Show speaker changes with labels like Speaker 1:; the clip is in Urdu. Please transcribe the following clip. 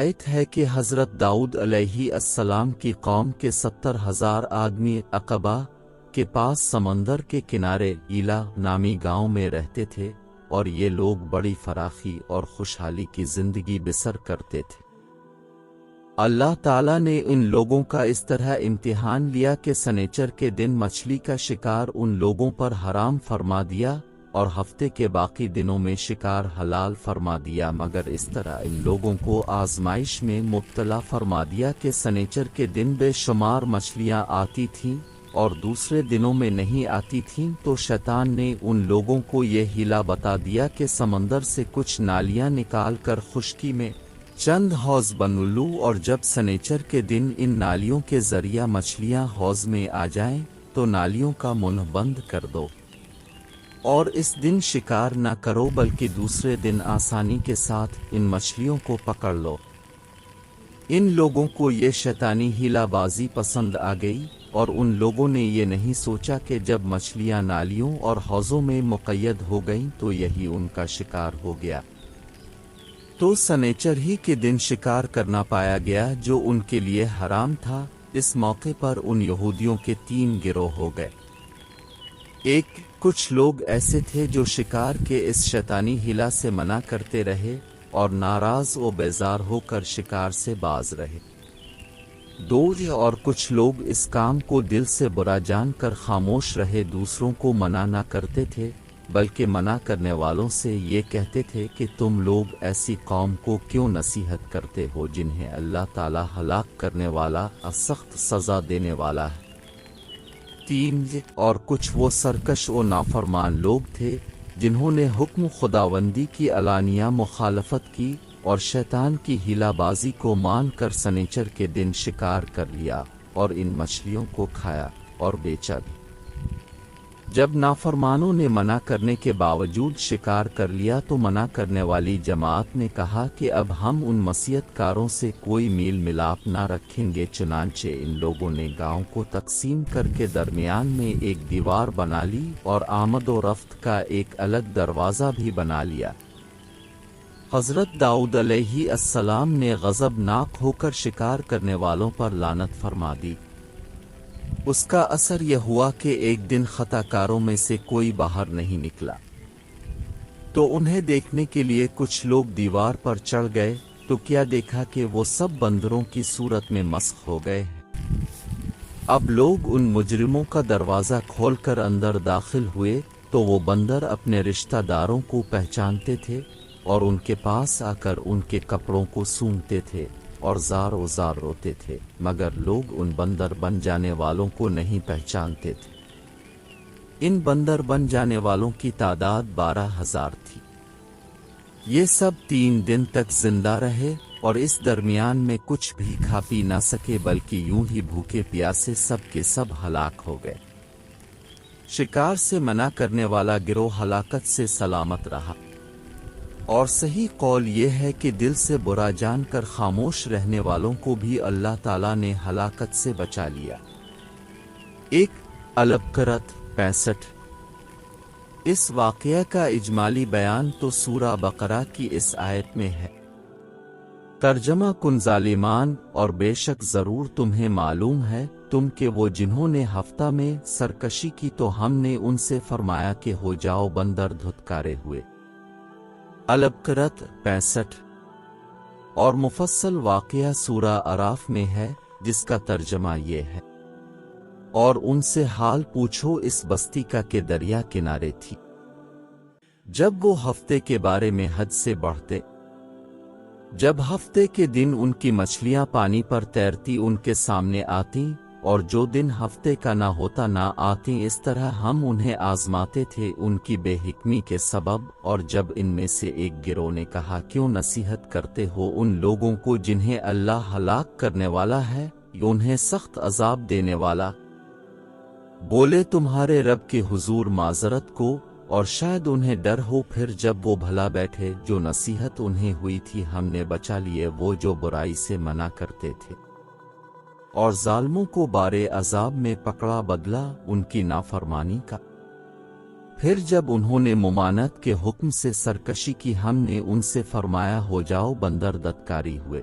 Speaker 1: روایت ہے کہ حضرت داؤد علیہ السلام کی قوم کے 70,000 آدمی عقبہ کے پاس سمندر کے کنارے ایلا نامی گاؤں میں رہتے تھے، اور یہ لوگ بڑی فراخی اور خوشحالی کی زندگی بسر کرتے تھے۔ اللہ تعالیٰ نے ان لوگوں کا اس طرح امتحان لیا کہ سنیچر کے دن مچھلی کا شکار ان لوگوں پر حرام فرما دیا اور ہفتے کے باقی دنوں میں شکار حلال فرما دیا، مگر اس طرح ان لوگوں کو آزمائش میں مبتلا فرما دیا کہ سنیچر کے دن بے شمار مچھلیاں آتی تھیں اور دوسرے دنوں میں نہیں آتی تھیں، تو شیطان نے ان لوگوں کو یہ ہیلا بتا دیا کہ سمندر سے کچھ نالیاں نکال کر خشکی میں چند حوض بن لو، اور جب سنیچر کے دن ان نالیوں کے ذریعہ مچھلیاں حوض میں آ جائیں تو نالیوں کا منہ بند کر دو، اور اس دن شکار نہ کرو بلکہ دوسرے دن آسانی کے ساتھ ان مچھلیوں کو پکڑ لو۔ ان لوگوں کو یہ شیطانی ہیلا بازی پسند آ گئی، اور ان لوگوں نے یہ نہیں سوچا کہ جب مچھلیاں نالیوں اور حوضوں میں مقید ہو گئیں تو یہی ان کا شکار ہو گیا، تو سنیچر ہی کے دن شکار کرنا پایا گیا جو ان کے لیے حرام تھا۔ اس موقع پر ان یہودیوں کے 3 گروہ ہو گئے۔ کچھ لوگ ایسے تھے جو شکار کے اس شیطانی ہیلا سے منع کرتے رہے اور ناراض و بیزار ہو کر شکار سے باز رہے۔ اور کچھ لوگ اس کام کو دل سے برا جان کر خاموش رہے، دوسروں کو منع نہ کرتے تھے بلکہ منع کرنے والوں سے یہ کہتے تھے کہ تم لوگ ایسی قوم کو کیوں نصیحت کرتے ہو جنہیں اللہ تعالی ہلاک کرنے والا اور سخت سزا دینے والا ہے۔ اور کچھ وہ سرکش و نافرمان لوگ تھے جنہوں نے حکم خداوندی کی علانیہ مخالفت کی اور شیطان کی ہیلا بازی کو مان کر سنیچر کے دن شکار کر لیا اور ان مچھلیوں کو کھایا اور بیچا۔ جب نافرمانوں نے منع کرنے کے باوجود شکار کر لیا تو منع کرنے والی جماعت نے کہا کہ اب ہم ان معصیت کاروں سے کوئی میل ملاپ نہ رکھیں گے، چنانچہ ان لوگوں نے گاؤں کو تقسیم کر کے درمیان میں ایک دیوار بنا لی اور آمد و رفت کا ایک الگ دروازہ بھی بنا لیا۔ حضرت داؤد علیہ السلام نے غضبناک ہو کر شکار کرنے والوں پر لعنت فرما دی۔ اس کا اثر یہ ہوا کہ ایک دن خطا کاروں میں سے کوئی باہر نہیں نکلا، تو انہیں دیکھنے کے لیے کچھ لوگ دیوار پر چڑھ گئے تو کیا دیکھا کہ وہ سب بندروں کی صورت میں مسخ ہو گئے ہیں۔ اب لوگ ان مجرموں کا دروازہ کھول کر اندر داخل ہوئے تو وہ بندر اپنے رشتہ داروں کو پہچانتے تھے اور ان کے پاس آ کر ان کے کپڑوں کو سونگھتے تھے اور زار و زار روتے تھے، مگر لوگ ان بندر بن جانے والوں کو نہیں پہچانتے تھے۔ ان بندر بن جانے والوں کی تعداد 12,000 تھی۔ یہ سب 3 دن تک زندہ رہے اور اس درمیان میں کچھ بھی کھا پی نہ سکے، بلکہ یوں ہی بھوکے پیاسے سب کے سب ہلاک ہو گئے۔ شکار سے منع کرنے والا گروہ ہلاکت سے سلامت رہا، اور صحیح قول یہ ہے کہ دل سے برا جان کر خاموش رہنے والوں کو بھی اللہ تعالیٰ نے ہلاکت سے بچا لیا۔ البقرۃ 65۔ اس واقعہ کا اجمالی بیان تو سورہ بقرہ کی اس آیت میں ہے۔ ترجمہ کن ظالمان، اور بے شک ضرور تمہیں معلوم ہے تم کہ وہ جنہوں نے ہفتہ میں سرکشی کی تو ہم نے ان سے فرمایا کہ ہو جاؤ بندر دھتکارے ہوئے۔ البقرۃ 65۔ اور مفصل واقعہ سورہ اعراف میں ہے جس کا ترجمہ یہ ہے، اور ان سے حال پوچھو اس بستی کا کہ دریا کنارے تھی، جب وہ ہفتے کے بارے میں حد سے بڑھتے، جب ہفتے کے دن ان کی مچھلیاں پانی پر تیرتی ان کے سامنے آتیں، اور جو دن ہفتے کا نہ ہوتا نہ آتیں، اس طرح ہم انہیں آزماتے تھے ان کی بے حکمی کے سبب۔ اور جب ان میں سے ایک گروہ نے کہا کیوں نصیحت کرتے ہو ان لوگوں کو جنہیں اللہ ہلاک کرنے والا ہے، انہیں سخت عذاب دینے والا، بولے تمہارے رب کے حضور معذرت کو، اور شاید انہیں ڈر ہو، پھر جب وہ بھلا بیٹھے جو نصیحت انہیں ہوئی تھی ہم نے بچا لیے وہ جو برائی سے منع کرتے تھے، اور ظالموں کو بارے عذاب میں پکڑا بدلہ ان کی نافرمانی کا۔ پھر جب انہوں نے ممانعت کے حکم سے سرکشی کی ہم نے ان سے فرمایا ہو جاؤ بندر دتکاری ہوئے۔